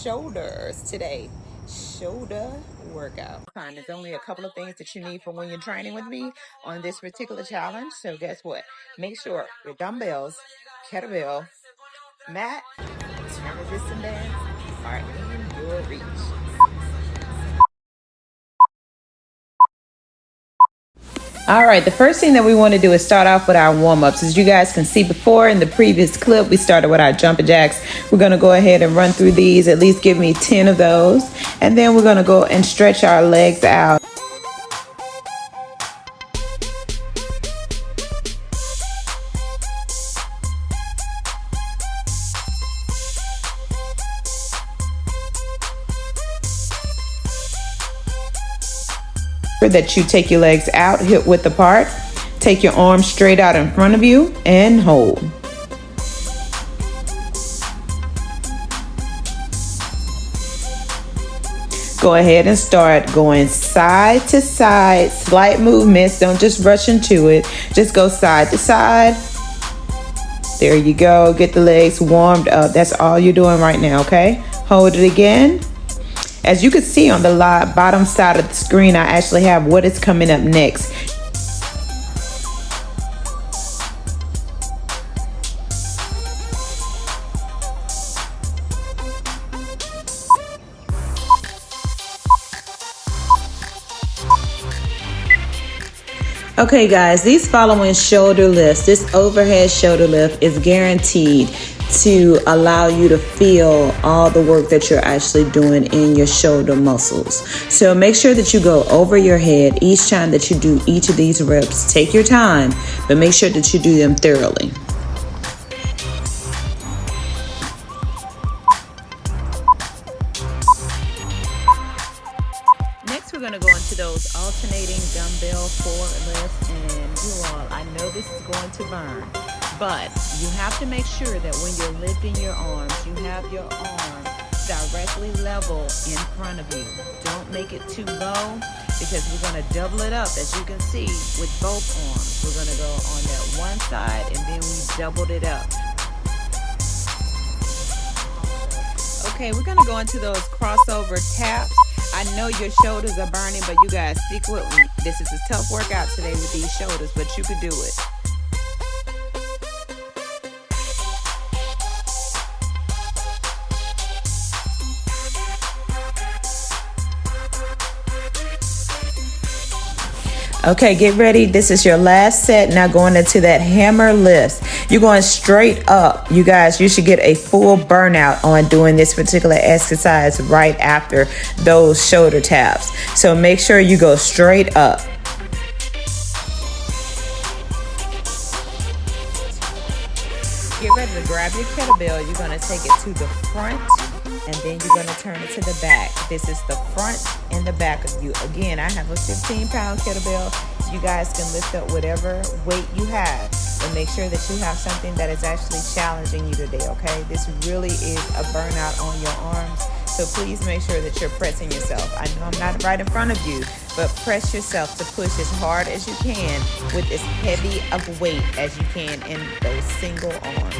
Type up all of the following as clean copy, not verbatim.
shoulders today. Shoulder workout. There's only a couple of things that you need for when you're training with me on this particular challenge. So guess what? Make sure your dumbbells, kettlebell, mat, and resistance bands are in your reach. All right, the first thing that we want to do is start off with our warm-ups. As you guys can see before in the previous clip, we started with our jumping jacks. We're going to go ahead and run through these, at least give me 10 of those. And then we're going to go and stretch our legs out. That you take your legs out, hip width apart, take your arms straight out in front of you and hold. Go ahead and start going side to side, slight movements, don't just rush into it, just go side to side. There you go, get the legs warmed up. That's all you're doing right now, okay? Hold it again. As you can see on the bottom side of the screen, I actually have what is coming up next. Okay guys, these following shoulder lifts, this overhead shoulder lift is guaranteed to allow you to feel all the work that you're actually doing in your shoulder muscles. So make sure that you go over your head each time that you do each of these reps. Take your time, but make sure that you do them thoroughly. Next, we're going to go into those alternating dumbbell forward lifts, and you all, I know this is going to burn. But you have to make sure that when you're lifting your arms, you have your arm directly level in front of you. Don't make it too low because we're going to double it up, as you can see, with both arms. We're going to go on that one side and then we doubled it up. Okay, we're going to go into those crossover taps. I know your shoulders are burning, but you guys stick with me. This is a tough workout today with these shoulders, but you can do it. Okay, get ready. This is your last set. Now going into that hammer lift. You're going straight up. You guys, you should get a full burnout on doing this particular exercise right after those shoulder taps. So make sure you go straight up. Get ready to grab your kettlebell. You're going to take it to the front and then you're going to turn it to the back. This is the front and the back of you. Again, I have a 15-pound kettlebell. You guys can lift up whatever weight you have, but make sure that you have something that is actually challenging you today, okay? This really is a burnout on your arms, so please make sure that you're pressing yourself. I know I'm not right in front of you, but press yourself to push as hard as you can with as heavy of weight as you can in those single arms.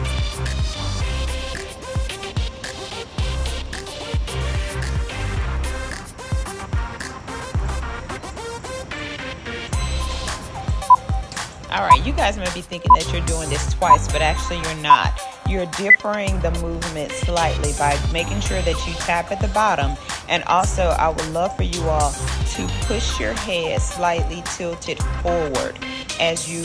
All right, you guys may be thinking that you're doing this twice, but actually you're not. You're differing the movement slightly by making sure that you tap at the bottom. And also, I would love for you all to push your head slightly tilted forward as you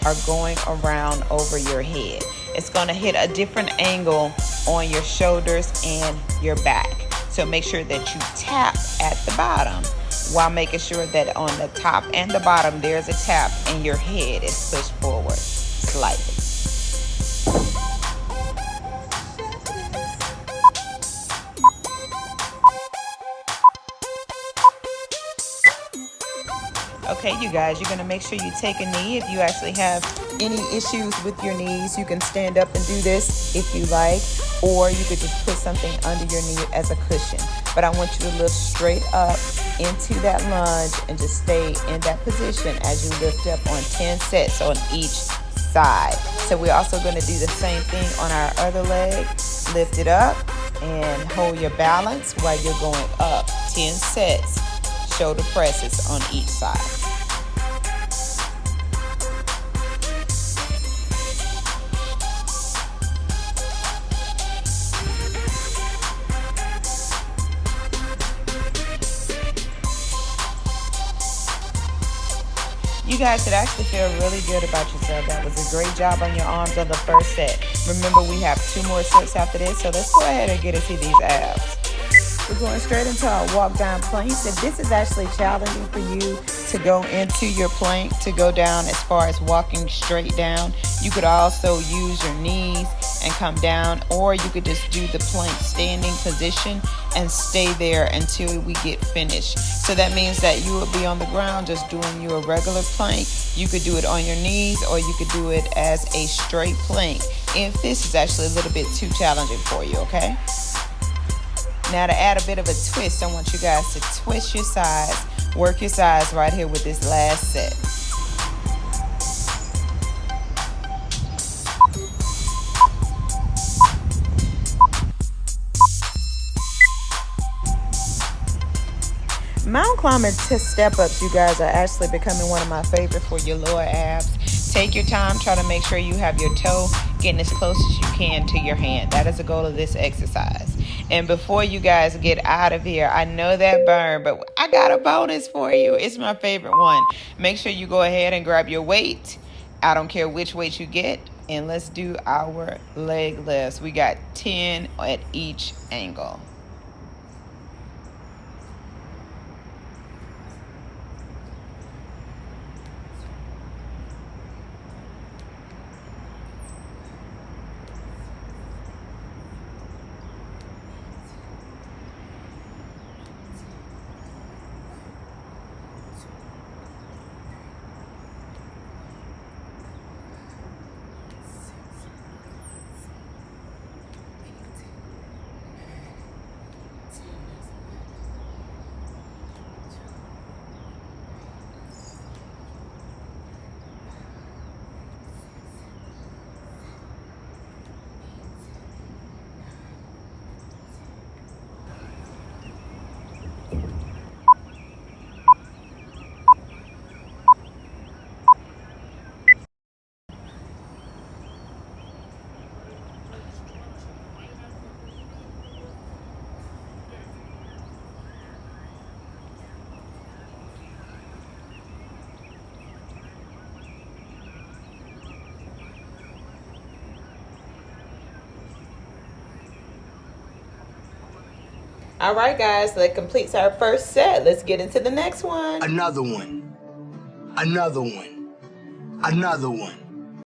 are going around over your head. It's going to hit a different angle on your shoulders and your back. So make sure that you tap at the bottom, while making sure that on the top and the bottom there's a tap and your head is pushed forward slightly. Okay, you guys, you're going to make sure you take a knee. If you actually have any issues with your knees, you can stand up and do this if you like, or you could just put something under your knee as a cushion. But I want you to lift straight up into that lunge and just stay in that position as you lift up on 10 sets on each side. So we're also going to do the same thing on our other leg. Lift it up and hold your balance while you're going up. 10 sets, shoulder presses on each side. You guys should actually feel really good about yourself. That was a great job on your arms on the first set. Remember, we have 2 more sets after this, so let's go ahead and get into these abs. We're going straight into our walk down planks. If this is actually challenging for you to go into your plank, to go down as far as walking straight down, you could also use your knees and come down, or you could just do the plank standing position and stay there until we get finished. So that means that you will be on the ground just doing your regular plank. You could do it on your knees, or you could do it as a straight plank if this is actually a little bit too challenging for you, okay? Now, to add a bit of a twist, I want you guys to twist your sides, work your sides right here with this last set. Mountain climbing step-ups, you guys, are actually becoming one of my favorite for your lower abs. Take your time, try to make sure you have your toe getting as close as you can to your hand. That is the goal of this exercise. And before you guys get out of here, I know that burn, but I got a bonus for you. It's my favorite one. Make sure you go ahead and grab your weight. I don't care which weight you get. And let's do our leg lifts. We got 10 at each angle. All right, guys, that completes our first set. Let's get into the next one. Another one. Another one. Another one.